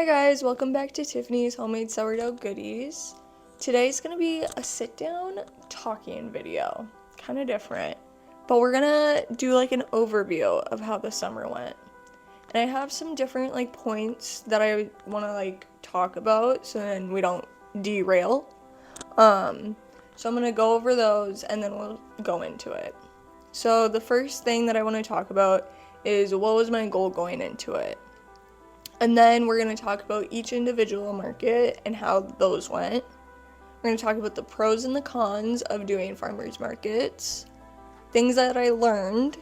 Hi guys, welcome back to Tiffany's Homemade Sourdough Goodies. Today's gonna be a sit-down talking video, kind of different, but we're gonna do like an overview of how the summer went. And I have some different points that I want to talk about so then we don't derail. So I'm gonna go over those and then we'll go into it. So the first thing that I want to talk about is what was my goal going into it. And then we're going to talk about each individual market and how those went. We're going to talk about the pros and the cons of doing farmers markets, things that I learned,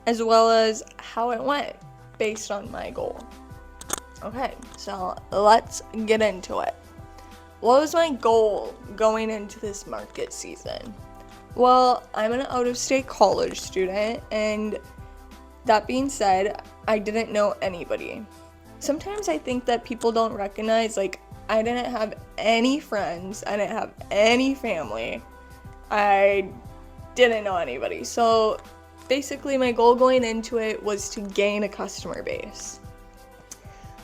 as well as how it went based on my goal. Okay, so let's get into it. What was my goal going into this market season? Well, I'm an out-of-state college student, and that being said, I didn't know anybody. Sometimes I think that people don't recognize, I didn't have any friends, I didn't have any family, I didn't know anybody. So basically my goal going into it was to gain a customer base.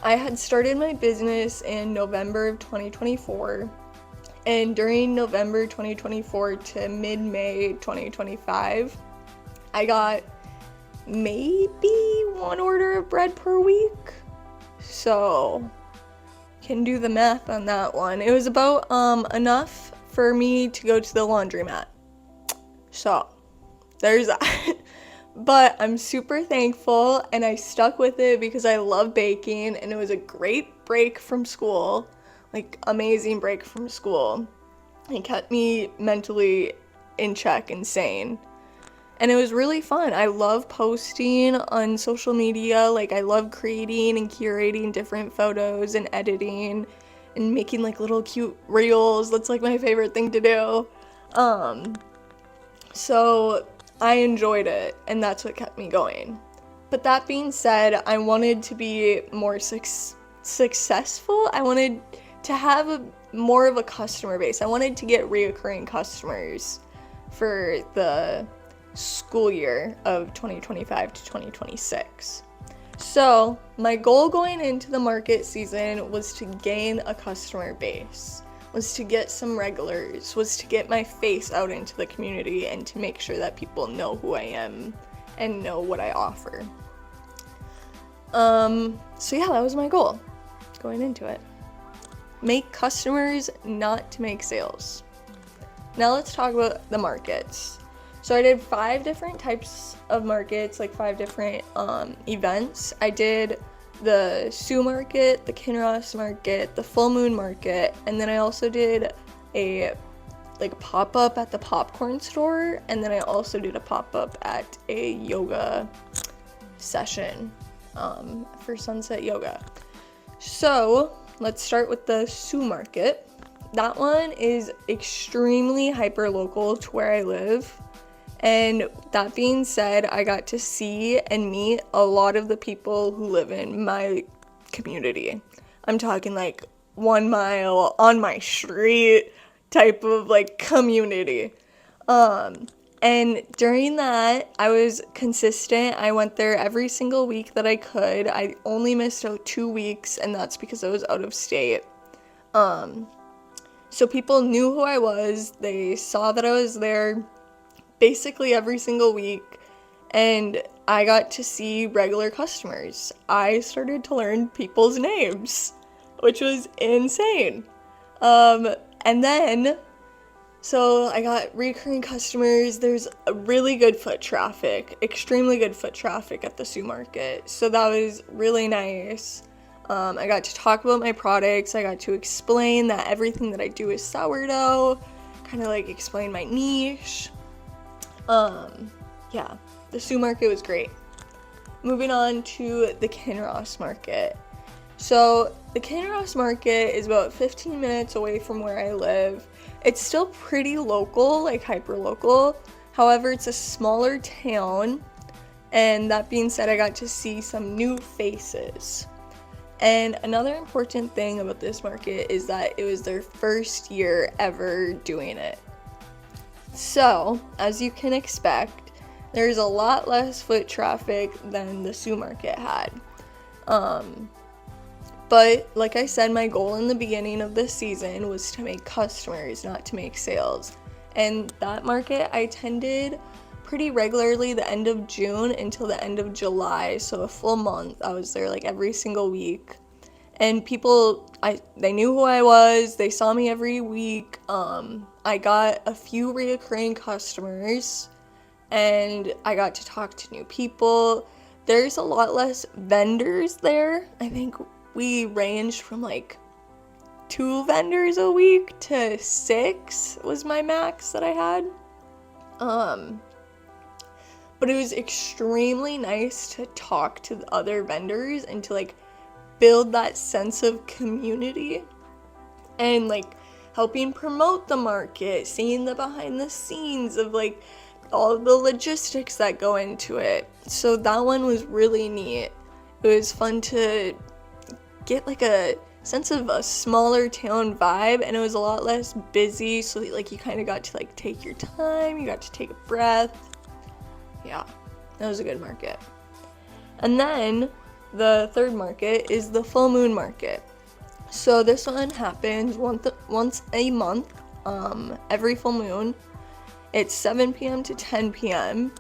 I had started my business in November of 2024, and during November 2024 to mid-May 2025, I got maybe one order of bread per week. So, can do the math on that one. It was about enough for me to go to the laundromat. So, there's that. But I'm super thankful and I stuck with it because I love baking and it was a great break from school. Amazing break from school. It kept me mentally in check and sane. And it was really fun. I love posting on social media. I love creating and curating different photos and editing and making little cute reels. That's my favorite thing to do. So I enjoyed it and that's what kept me going. But that being said, I wanted to be more successful. I wanted to have more of a customer base. I wanted to get reoccurring customers for the school year of 2025 to 2026. So my goal going into the market season was to gain a customer base, was to get some regulars, was to get my face out into the community and to make sure that people know who I am and know what I offer. So yeah, that was my goal going into it. Make customers, not to make sales. Now let's talk about the markets. So I did 5 different types of markets, 5 different events. I did the Sioux Market, the Kinross Market, the Full Moon Market, and then I also did a pop-up at the popcorn store, and then I also did a pop-up at a yoga session for Sunset Yoga. So let's start with the Sioux Market. That one is extremely hyper-local to where I live. And that being said, I got to see and meet a lot of the people who live in my community. I'm talking 1 mile on my street type of community. And during that, I was consistent. I went there every single week that I could. I only missed out 2 weeks, and that's because I was out of state. So people knew who I was. They saw that I was there basically every single week, and I got to see regular customers. I started to learn people's names, which was insane. And then, so I got recurring customers. There's a really good foot traffic, extremely good foot traffic at the Sioux Market, so that was really nice. I got to talk about my products. I got to explain that everything that I do is sourdough, kind of explain my niche. Yeah, the Sioux Market was great. Moving on to the Kinross Market. So the Kinross Market is about 15 minutes away from where I live. It's still pretty local, hyper local. However, it's a smaller town. And that being said, I got to see some new faces. And another important thing about this market is that it was their first year ever doing it. So, as you can expect, there's a lot less foot traffic than the Sioux Market had. But like I said, my goal in the beginning of this season was to make customers, not to make sales. And that market I attended pretty regularly the end of June until the end of July, so a full month. I was there like every single week. And people, they knew who I was, they saw me every week. I got a few reoccurring customers, and I got to talk to new people. There's a lot less vendors there. I think we ranged from like 2 vendors a week to 6 was my max that I had. But it was extremely nice to talk to the other vendors and to like build that sense of community and like helping promote the market, seeing the behind the scenes of like all the logistics that go into it. So that one was really neat. It was fun to get like a sense of a smaller town vibe, and it was a lot less busy, so like you kind of got to like take your time, you got to take a breath. Yeah, that was a good market. And then the third market is the full moon market. So this one happens once a month, every full moon. It's 7 p.m. to 10 p.m.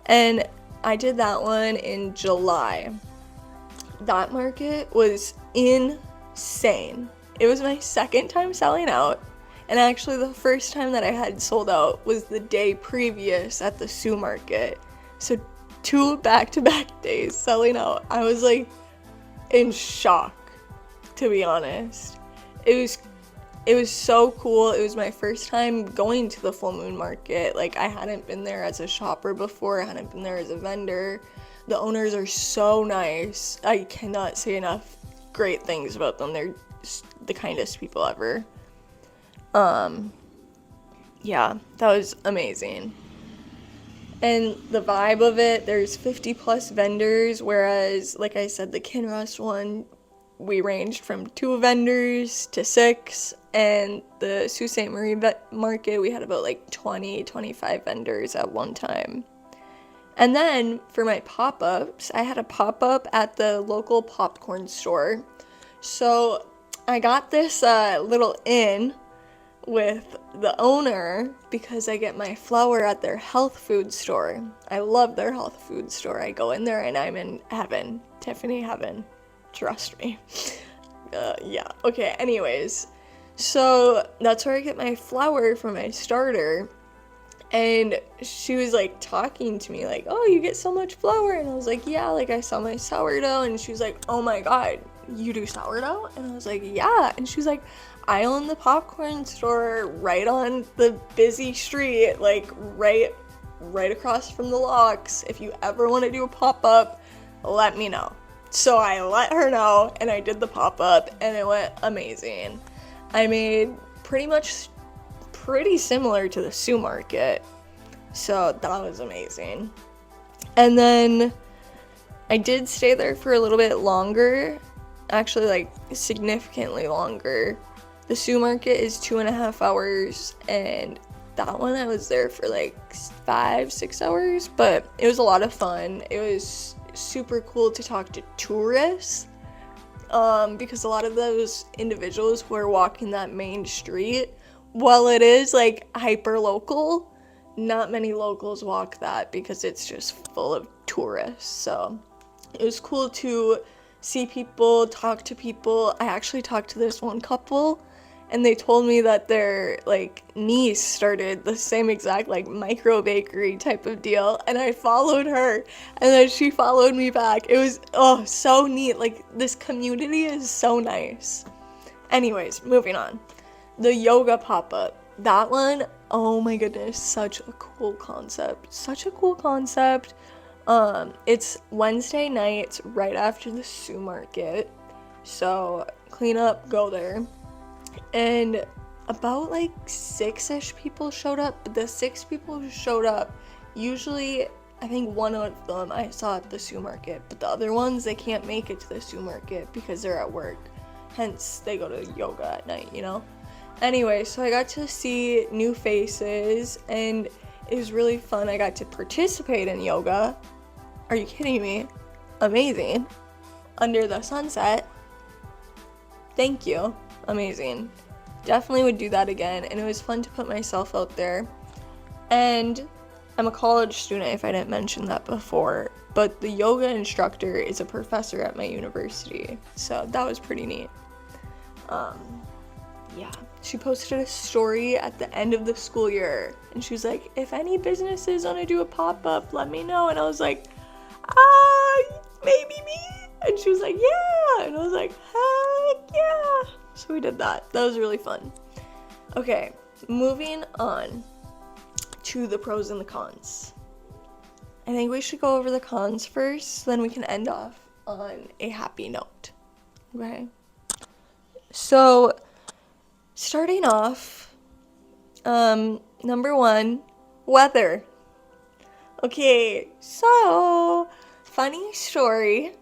And I did that one in July. That market was insane. It was my second time selling out. And actually the first time that I had sold out was the day previous at the Sioux market. So 2 back-to-back days selling out. I was like in shock, to be honest. It was so cool. It was my first time going to the full moon market. Like, I hadn't been there as a shopper before. I hadn't been there as a vendor. The owners are so nice. I cannot say enough great things about them. They're the kindest people ever. Yeah, that was amazing. And the vibe of it, there's 50 plus vendors, whereas, like I said, the Kinross one, we ranged from 2 vendors to 6, and the Sault Ste. Marie market, we had about like 25 vendors at one time. And then for my pop-ups, I had a pop-up at the local popcorn store. So I got this little inn with the owner because I get my flour at their health food store. I love their health food store. I go in there and I'm in heaven. Tiffany heaven. Trust me. Yeah. Okay, anyways. So that's where I get my flour for my starter. And she was like talking to me like, oh, you get so much flour. And I was like, yeah, like I saw my sourdough. And she was like, oh my God, you do sourdough? And I was like, yeah. And she was like, I own the popcorn store right on the busy street, like right across from the locks. If you ever want to do a pop-up, let me know. So I let her know, and I did the pop-up, and it went amazing. I made pretty similar to the Sioux market, so that was amazing. And then I did stay there for a little bit longer, actually like significantly longer. The Sioux market is 2.5 hours, and that one I was there for like 5-6 hours, but it was a lot of fun. It was super cool to talk to tourists, because a lot of those individuals who are walking that main street, while it is like hyper local, not many locals walk that because it's just full of tourists. So it was cool to see people, talk to people. I actually talked to this one couple, and they told me that their like niece started the same exact like micro bakery type of deal, and I followed her, and then she followed me back. It was so neat. Like, this community is so nice. Anyways, moving on. The yoga pop-up, that one, oh my goodness, such a cool concept. It's Wednesday nights right after the Sioux market, so clean up, go there. And about like 6-ish people showed up, but the 6 people who showed up, usually I think one of them I saw at the Sioux market, but the other ones, they can't make it to the Sioux market because they're at work, hence they go to yoga at night, you know? Anyway, so I got to see new faces, and it was really fun. I got to participate in yoga. Are you kidding me? Amazing. Under the sunset. thank you. Amazing. Definitely would do that again, and it was fun to put myself out there. And I'm a college student, if I didn't mention that before, but the yoga instructor is a professor at my university, so that was pretty neat. Yeah, she posted a story at the end of the school year, and she was like, if any businesses want to do a pop-up, let me know. And I was like, maybe me? And she was like, yeah. And I was like, heck yeah. So we did that. That was really fun. Okay, moving on to the pros and the cons. I think we should go over the cons first, so then we can end off on a happy note. Okay? So, starting off, number one, weather. Okay, so, funny story.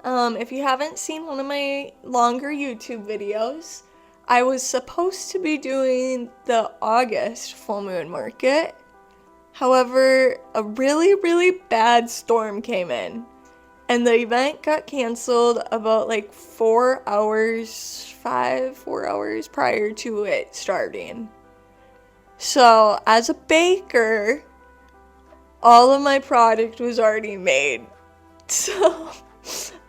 If you haven't seen one of my longer YouTube videos, I was supposed to be doing the August full moon market. However, a really, really bad storm came in, and the event got canceled about like 4 hours prior to it starting. So, as a baker, all of my product was already made. So,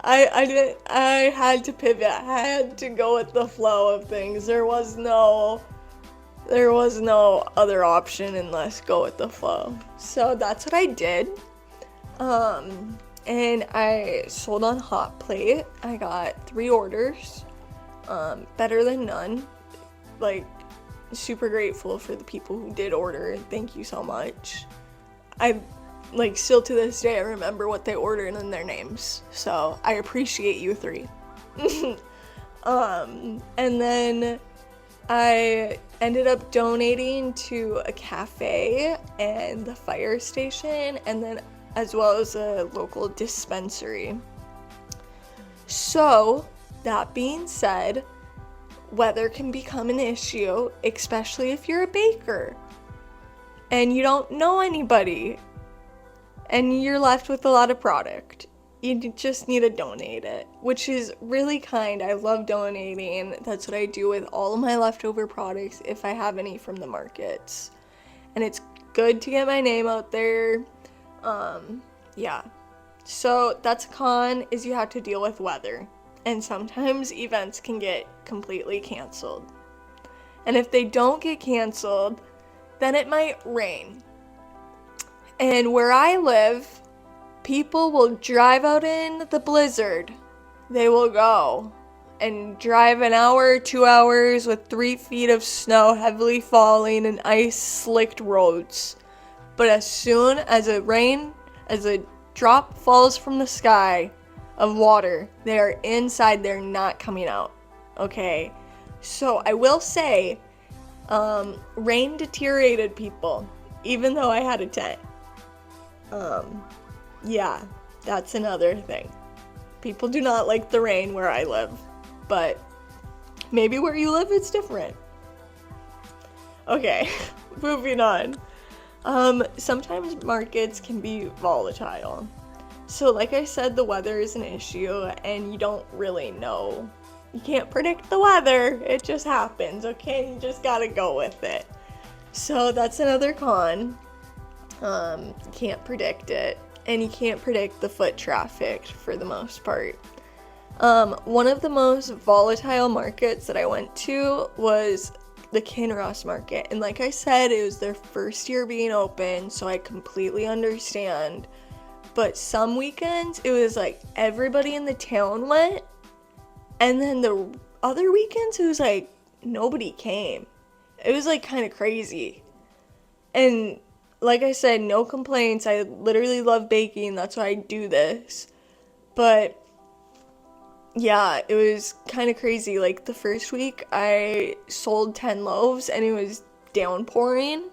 I had to pivot. I had to go with the flow of things. There was no other option unless go with the flow. So that's what I did. And I sold on Hot Plate. I got 3 orders. Better than none. Like, super grateful for the people who did order. Thank you so much. Like, still to this day, I remember what they ordered and their names. So I appreciate you 3. And then I ended up donating to a cafe and the fire station, and then as well as a local dispensary. So, that being said, weather can become an issue, especially if you're a baker and you don't know anybody and you're left with a lot of product. You just need to donate it, which is really kind. I love donating. That's what I do with all of my leftover products if I have any from the markets. And it's good to get my name out there. Yeah. So that's a con, is you have to deal with weather. And sometimes events can get completely canceled. And if they don't get canceled, then it might rain. And where I live, people will drive out in the blizzard. They will go and drive an hour, 2 hours with 3 feet of snow heavily falling and ice-slicked roads. But as soon as a drop falls from the sky of water, they are inside, they're not coming out. Okay? So I will say, rain deteriorated people, even though I had a tent. Yeah, that's another thing. People do not like the rain where I live, but maybe where you live it's different. Okay, moving on. Sometimes markets can be volatile. So like I said, the weather is an issue and you don't really know. You can't predict the weather. It just happens, okay? You just gotta go with it. So that's another con. You can't predict it. And you can't predict the foot traffic for the most part. One of the most volatile markets that I went to was the Kinross market. And like I said, it was their first year being open, so I completely understand. But some weekends, it was like everybody in the town went. And then the other weekends, it was like nobody came. It was like kind of crazy. And like I said, no complaints. I literally love baking. That's why I do this. But yeah, it was kind of crazy. Like the first week, I sold 10 loaves and it was downpouring.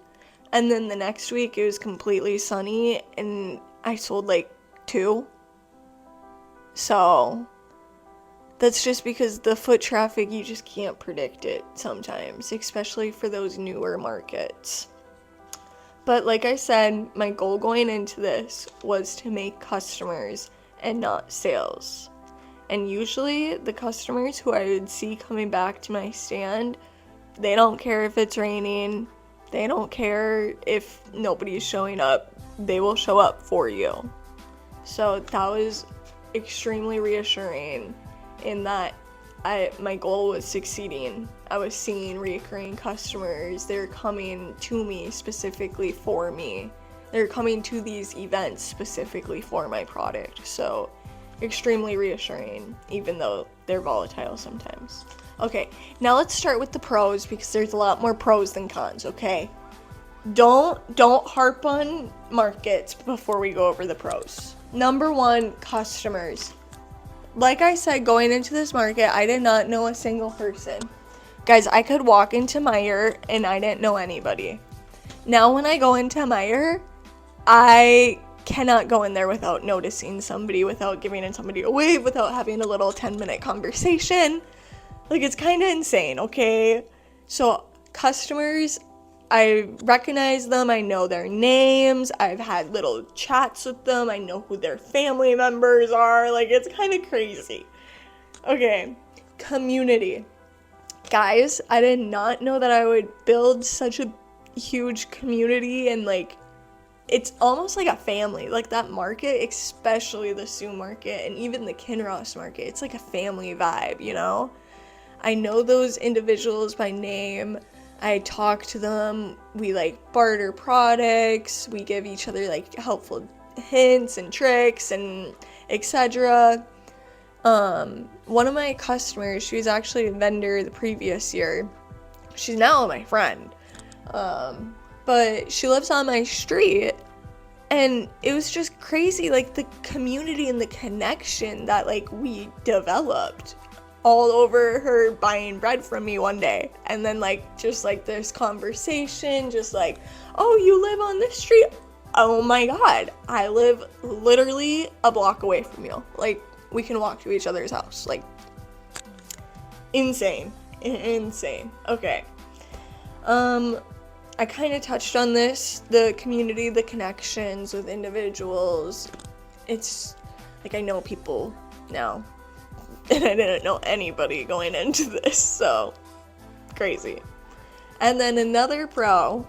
And then the next week, it was completely sunny and I sold like 2. So that's just because the foot traffic, you just can't predict it sometimes, especially for those newer markets. But like I said, my goal going into this was to make customers and not sales. And usually the customers who I would see coming back to my stand, they don't care if it's raining. They don't care if nobody's showing up. They will show up for you. So that was extremely reassuring in that my goal was succeeding. I was seeing recurring customers. They're coming to me specifically for me. They're coming to these events specifically for my product. So extremely reassuring, even though they're volatile sometimes. Okay, now let's start with the pros because there's a lot more pros than cons, okay? Don't harp on markets before we go over the pros. Number one, customers. Like I said, going into this market, I did not know a single person. Guys, I could walk into Meijer and I didn't know anybody. Now when I go into Meijer, I cannot go in there without noticing somebody, without giving somebody a wave, without having a little 10-minute conversation. Like, it's kind of insane, okay? So, customers, I recognize them, I know their names, I've had little chats with them, I know who their family members are, like, it's kind of crazy. Okay, community. Guys, I did not know that I would build such a huge community, and, like, it's almost like a family. Like, that market, especially the Sioux market, and even the Kinross market, it's like a family vibe, you know? I know those individuals by name. I talk to them. We like barter products. We give each other like helpful hints and tricks and etc. One of my customers, she was actually a vendor the previous year. She's now my friend. But she lives on my street, and it was just crazy, like the community and the connection that like we developed all over her buying bread from me one day. And then like just like this conversation, just like, oh, you live on this street? Oh my god, I live literally a block away from you. Like, we can walk to each other's house. Like, insane. Okay. I kind of touched on this, the community, the connections with individuals. It's like I know people now, and I didn't know anybody going into this, so crazy. And then another pro,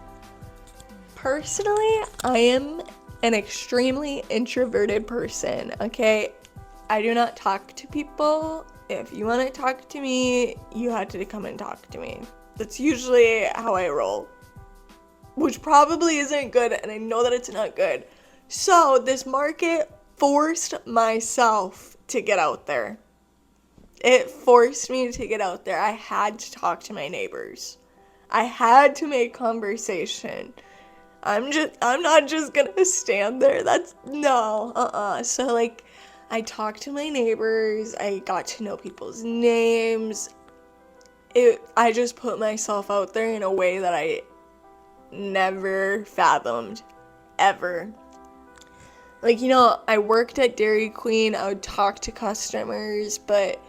personally, I am an extremely introverted person, okay? I do not talk to people. If you want to talk to me, you have to come and talk to me. That's usually how I roll, which probably isn't good, and I know that it's not good. So this market forced myself to get out there. It forced me to get out there. I had to talk to my neighbors. I had to make conversation. I'm not just gonna stand there. So like, I talked to my neighbors. I got to know people's names. I just put myself out there in a way that I never fathomed, ever. Like, you know, I worked at Dairy Queen. I would talk to customers, but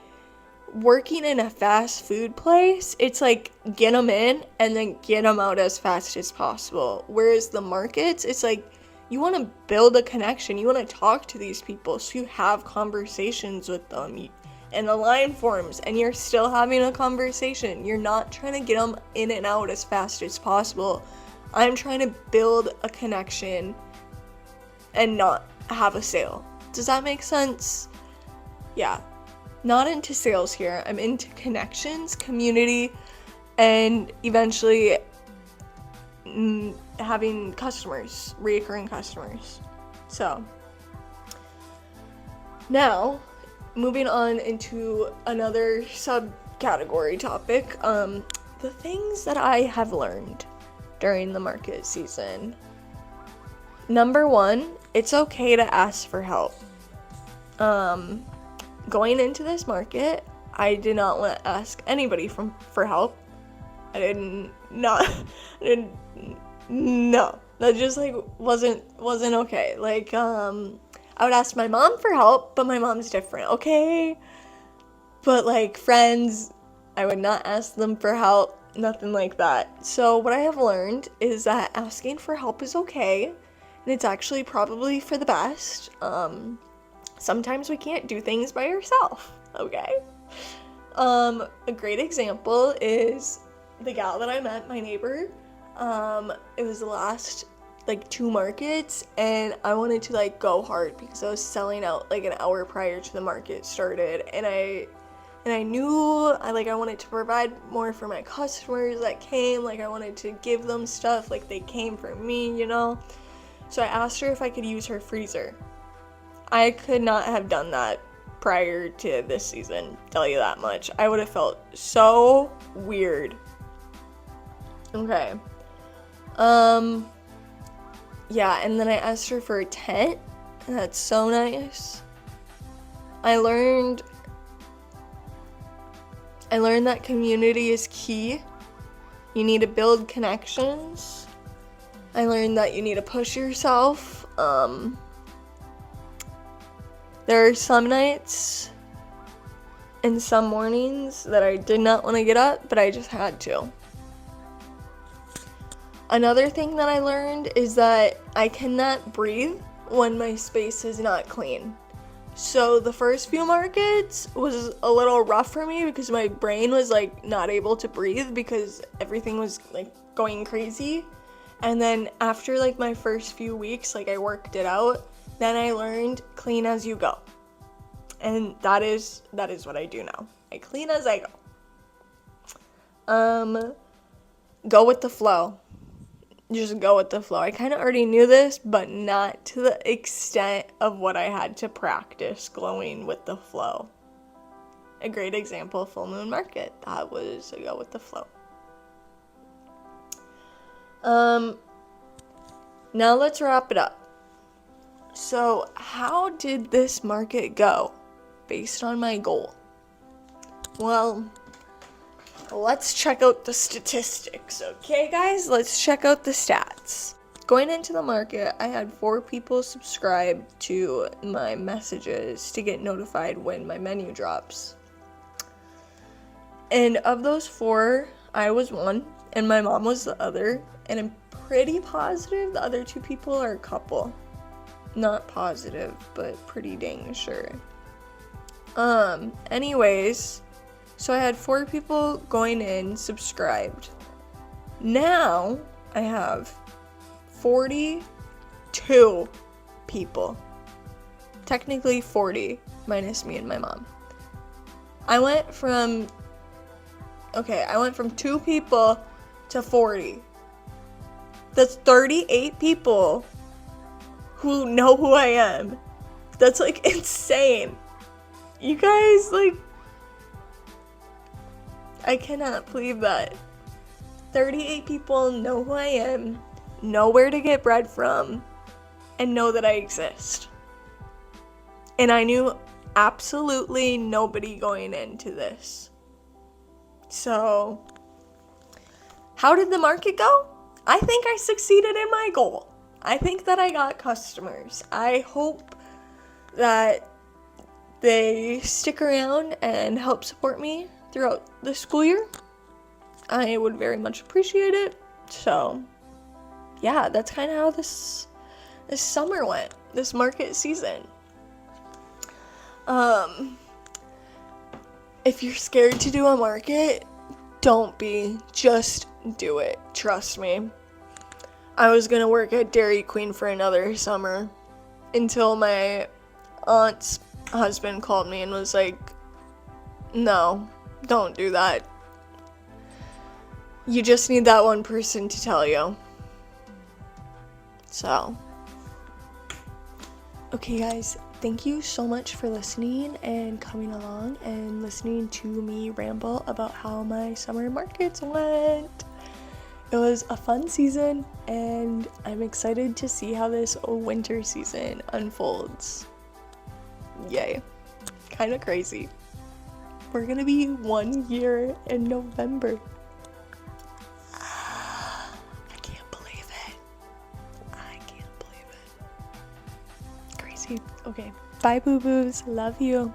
working in a fast food place, it's like get them in and then get them out as fast as possible. Whereas the markets, it's like you want to build a connection. You want to talk to these people so you have conversations with them. And the line forms and you're still having a conversation. You're not trying to get them in and out as fast as possible. I'm trying to build a connection and not have a sale. Does that make sense? Yeah. Not into sales here. I'm into connections, community, and eventually having customers, reoccurring customers. So, now, moving on into another subcategory topic, the things that I have learned during the market season. Number one, it's okay to ask for help. Going into this market, I did not want to ask anybody for help. No, that just like wasn't okay. Like, I would ask my mom for help, but my mom's different, okay? But like friends, I would not ask them for help, nothing like that. So what I have learned is that asking for help is okay, and it's actually probably for the best. Sometimes we can't do things by ourselves. Okay. A great example is the gal that I met, my neighbor. It was the last like 2 markets, and I wanted to like go hard because I was selling out like an hour prior to the market started, and I knew I wanted to provide more for my customers that came. Like I wanted to give them stuff like they came for me, you know. So I asked her if I could use her freezer. I could not have done that prior to this season, tell you that much. I would have felt so weird. Okay. Yeah, and then I asked her for a tent, and that's so nice. I learned that community is key. You need to build connections. I learned that you need to push yourself. There are some nights and some mornings that I did not want to get up, but I just had to. Another thing that I learned is that I cannot breathe when my space is not clean. So the first few markets was a little rough for me because my brain was like not able to breathe because everything was like going crazy. And then after like my first few weeks, like I worked it out, then I learned clean as you go. And that is what I do now. I clean as I go. Go with the flow. Just go with the flow. I kind of already knew this, but not to the extent of what I had to practice going with the flow. A great example, Full Moon Market. That was a go with the flow. Now let's wrap it up. So how did this market go based on my goal? Well, let's check out the statistics, okay guys? Let's check out the stats. Going into the market, I had 4 people subscribe to my messages to get notified when my menu drops. And of those 4, I was one, and my mom was the other, and I'm pretty positive the other 2 people are a couple. Not positive, but pretty dang sure. Anyways, so I had 4 people going in subscribed. Now I have 42 people. Technically 40 minus me and my mom. I went from 2 people to 40. That's 38 people who know who I am. That's like insane. You guys, like, I cannot believe that. 38 people know who I am, know where to get bread from, and know that I exist. And I knew absolutely nobody going into this. So, how did the market go? I think I succeeded in my goal. I think that I got customers. I hope that they stick around and help support me throughout the school year. I would very much appreciate it. So, yeah, that's kind of how this summer went, this market season. If you're scared to do a market, don't be. Just do it. Trust me. I was gonna work at Dairy Queen for another summer until my aunt's husband called me and was like, no, don't do that. You just need that one person to tell you. So, okay guys, thank you so much for listening and coming along and listening to me ramble about how my summer markets went. It was a fun season, and I'm excited to see how this winter season unfolds. Yay. Kind of crazy. We're gonna be 1 year in November. I can't believe it. Crazy. Okay. Bye, boo-boos. Love you.